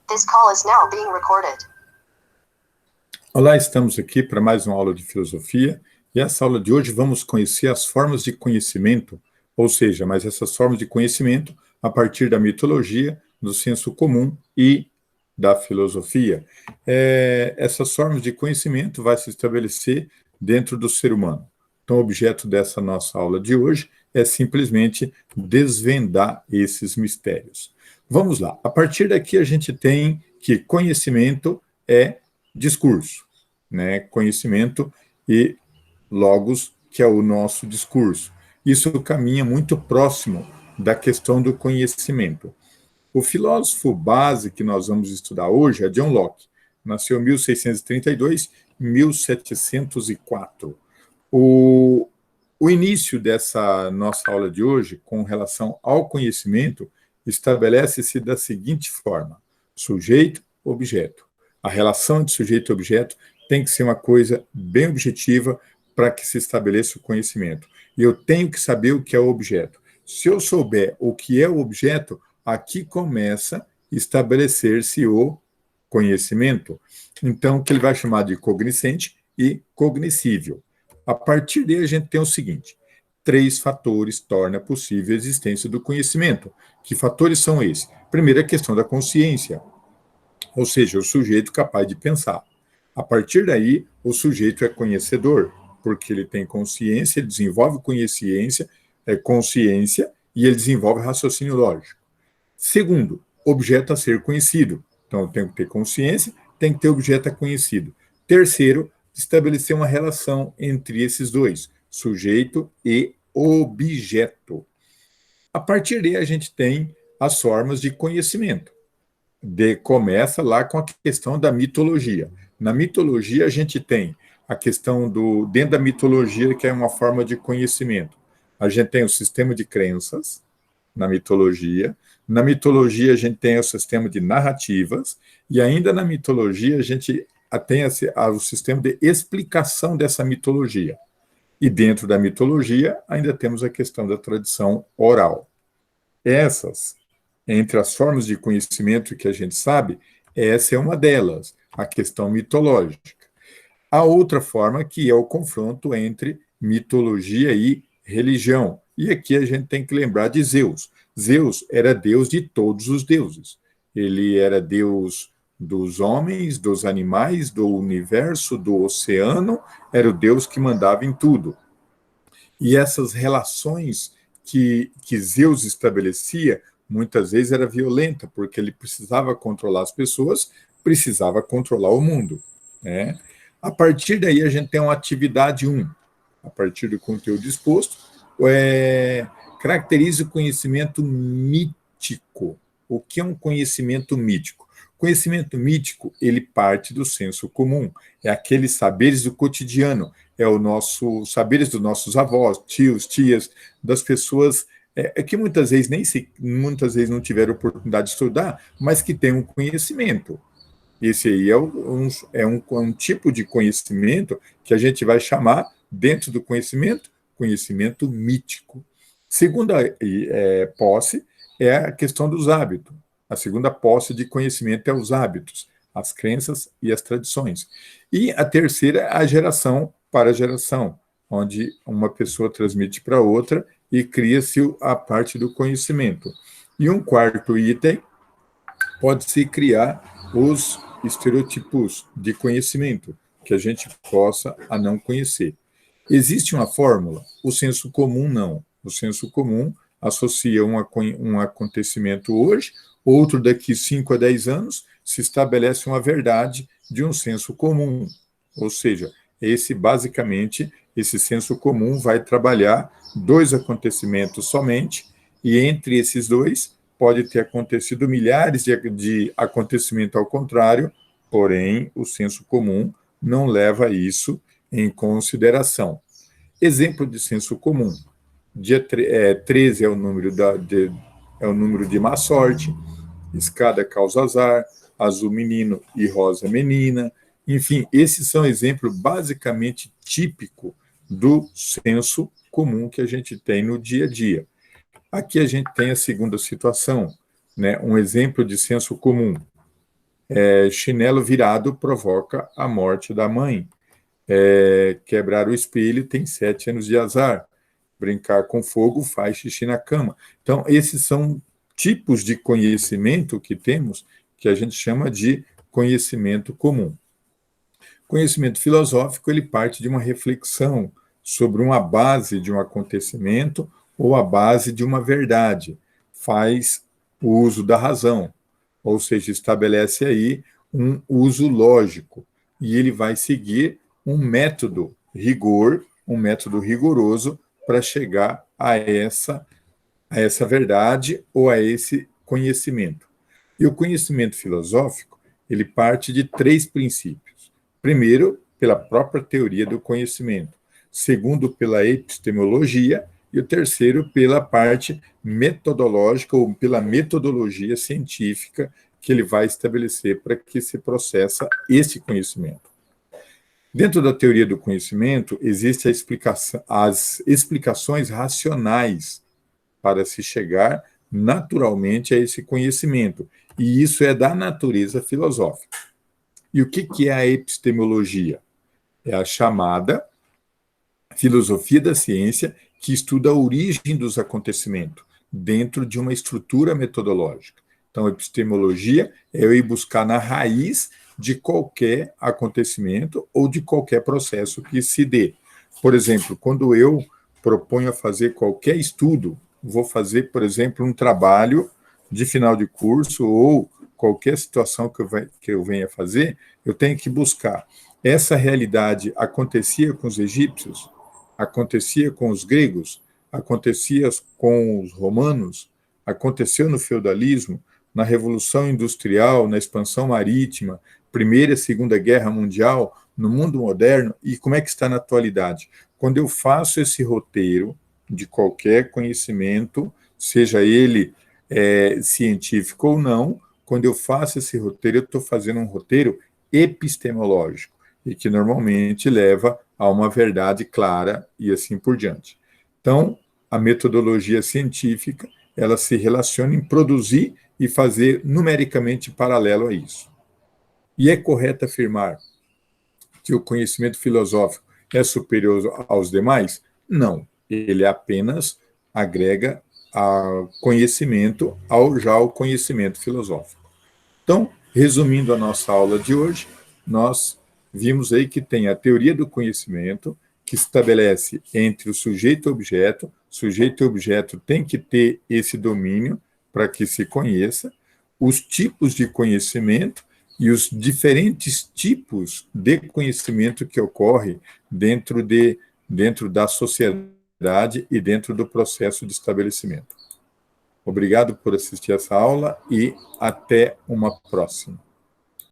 This call is now being recorded. Olá, estamos aqui para mais uma aula de filosofia, e essa aula de hoje vamos conhecer as formas de conhecimento, ou seja, mas essas formas de conhecimento a partir da mitologia, do senso comum e da filosofia. Essas formas de conhecimento vai se estabelecer dentro do ser humano. Então, o objeto dessa nossa aula de hoje é simplesmente desvendar esses mistérios. Vamos lá. A partir daqui a gente tem que conhecimento é discurso, né? Conhecimento e logos, que é o nosso discurso. Isso caminha muito próximo da questão do conhecimento. O filósofo base que nós vamos estudar hoje é John Locke. Nasceu em 1632, 1704. O início dessa nossa aula de hoje, com relação ao conhecimento, estabelece-se da seguinte forma: sujeito, objeto. A relação entre sujeito e objeto tem que ser uma coisa bem objetiva para que se estabeleça o conhecimento. E eu tenho que saber o que é o objeto. Se eu souber o que é o objeto, aqui começa a estabelecer-se o conhecimento. Então, que ele vai chamar de cognoscente e cognoscível. A partir daí, a gente tem o seguinte: 3 fatores tornam possível a existência do conhecimento. Que fatores são esses? Primeiro, a questão da consciência, ou seja, o sujeito capaz de pensar. A partir daí, o sujeito é conhecedor, porque ele tem consciência, ele desenvolve consciência e ele desenvolve raciocínio lógico. Segundo, objeto a ser conhecido. Então, eu tenho que ter consciência, tem que ter objeto a conhecido. Terceiro, estabelecer uma relação entre esses dois, sujeito e objeto. A partir daí, a gente tem as formas de conhecimento. Começa lá com a questão da mitologia. Na mitologia, a gente tem a questão dentro da mitologia, que é uma forma de conhecimento. A gente tem o sistema de crenças, na mitologia. Na mitologia, a gente tem o sistema de narrativas, e ainda na mitologia, a gente tem o sistema de explicação dessa mitologia. E dentro da mitologia, ainda temos a questão da tradição oral. Essas, entre as formas de conhecimento que a gente sabe, essa é uma delas, a questão mitológica. A outra forma que é o confronto entre mitologia e religião. E aqui a gente tem que lembrar de Zeus. Zeus era deus de todos os deuses. Ele era deus dos homens, dos animais, do universo, do oceano, era o deus que mandava em tudo. E essas relações que Zeus estabelecia, muitas vezes era violenta, porque ele precisava controlar as pessoas, precisava controlar o mundo, né? A partir daí, a gente tem uma atividade 1. A partir do conteúdo exposto, caracteriza o conhecimento mítico. O que é um conhecimento mítico? O conhecimento mítico, ele parte do senso comum. É aqueles saberes do cotidiano. É o nosso saberes dos nossos avós, tios, tias, das pessoas que muitas vezes não tiveram oportunidade de estudar, mas que têm um conhecimento. Esse aí é um tipo de conhecimento que a gente vai chamar, dentro do conhecimento mítico. Segunda posse é a questão dos hábitos. A segunda posse de conhecimento é os hábitos, as crenças e as tradições. E a terceira é a geração para geração, onde uma pessoa transmite para outra e cria-se a parte do conhecimento. E um quarto item pode-se criar os estereotipos de conhecimento, que a gente possa não conhecer. Existe uma fórmula? O senso comum não. O senso comum associa um acontecimento hoje, outro daqui 5 a 10 anos, se estabelece uma verdade de um senso comum. Ou seja, basicamente, esse senso comum vai trabalhar 2 acontecimentos somente, e entre esses 2 pode ter acontecido milhares de acontecimentos ao contrário, porém, o senso comum não leva isso em consideração. Exemplo de senso comum: dia 13 é o número de má sorte, escada causa azar, azul menino e rosa menina. Enfim, esses são exemplos basicamente típicos do senso comum que a gente tem no dia a dia. Aqui a gente tem a segunda situação, né? Um exemplo de senso comum: chinelo virado provoca a morte da mãe. Quebrar o espelho tem 7 anos de azar. Brincar com fogo faz xixi na cama. Então, esses são tipos de conhecimento que temos, que a gente chama de conhecimento comum. Conhecimento filosófico, ele parte de uma reflexão sobre uma base de um acontecimento ou a base de uma verdade. Faz o uso da razão, ou seja, estabelece aí um uso lógico, e ele vai seguir um método rigoroso para chegar a essa verdade ou a esse conhecimento. E o conhecimento filosófico, ele parte de 3 princípios. Primeiro, pela própria teoria do conhecimento. Segundo, pela epistemologia. E o terceiro, pela parte metodológica ou pela metodologia científica que ele vai estabelecer para que se processa esse conhecimento. Dentro da teoria do conhecimento, existem as explicações racionais para se chegar naturalmente a esse conhecimento. E isso é da natureza filosófica. E o que é a epistemologia? É a chamada filosofia da ciência que estuda a origem dos acontecimentos dentro de uma estrutura metodológica. Então, a epistemologia é eu ir buscar na raiz de qualquer acontecimento ou de qualquer processo que se dê. Por exemplo, quando eu proponho a fazer qualquer estudo, vou fazer, por exemplo, um trabalho de final de curso ou qualquer situação que eu venha fazer, eu tenho que buscar essa realidade acontecia com os egípcios, acontecia com os gregos, acontecia com os romanos, aconteceu no feudalismo, na Revolução Industrial, na expansão marítima, Primeira e Segunda Guerra Mundial, no mundo moderno, e como é que está na atualidade? Quando eu faço esse roteiro de qualquer conhecimento, seja ele científico ou não, quando eu faço esse roteiro, eu estou fazendo um roteiro epistemológico, e que normalmente leva a uma verdade clara e assim por diante. Então, a metodologia científica, ela se relaciona em produzir e fazer numericamente paralelo a isso. E é correto afirmar que o conhecimento filosófico é superior aos demais? Não. Ele apenas agrega conhecimento ao conhecimento filosófico. Então, resumindo a nossa aula de hoje, nós vimos aí que tem a teoria do conhecimento, que estabelece entre o sujeito e objeto tem que ter esse domínio para que se conheça, os tipos de conhecimento e os diferentes tipos de conhecimento que ocorre dentro da sociedade e dentro do processo de estabelecimento. Obrigado por assistir essa aula e até uma próxima.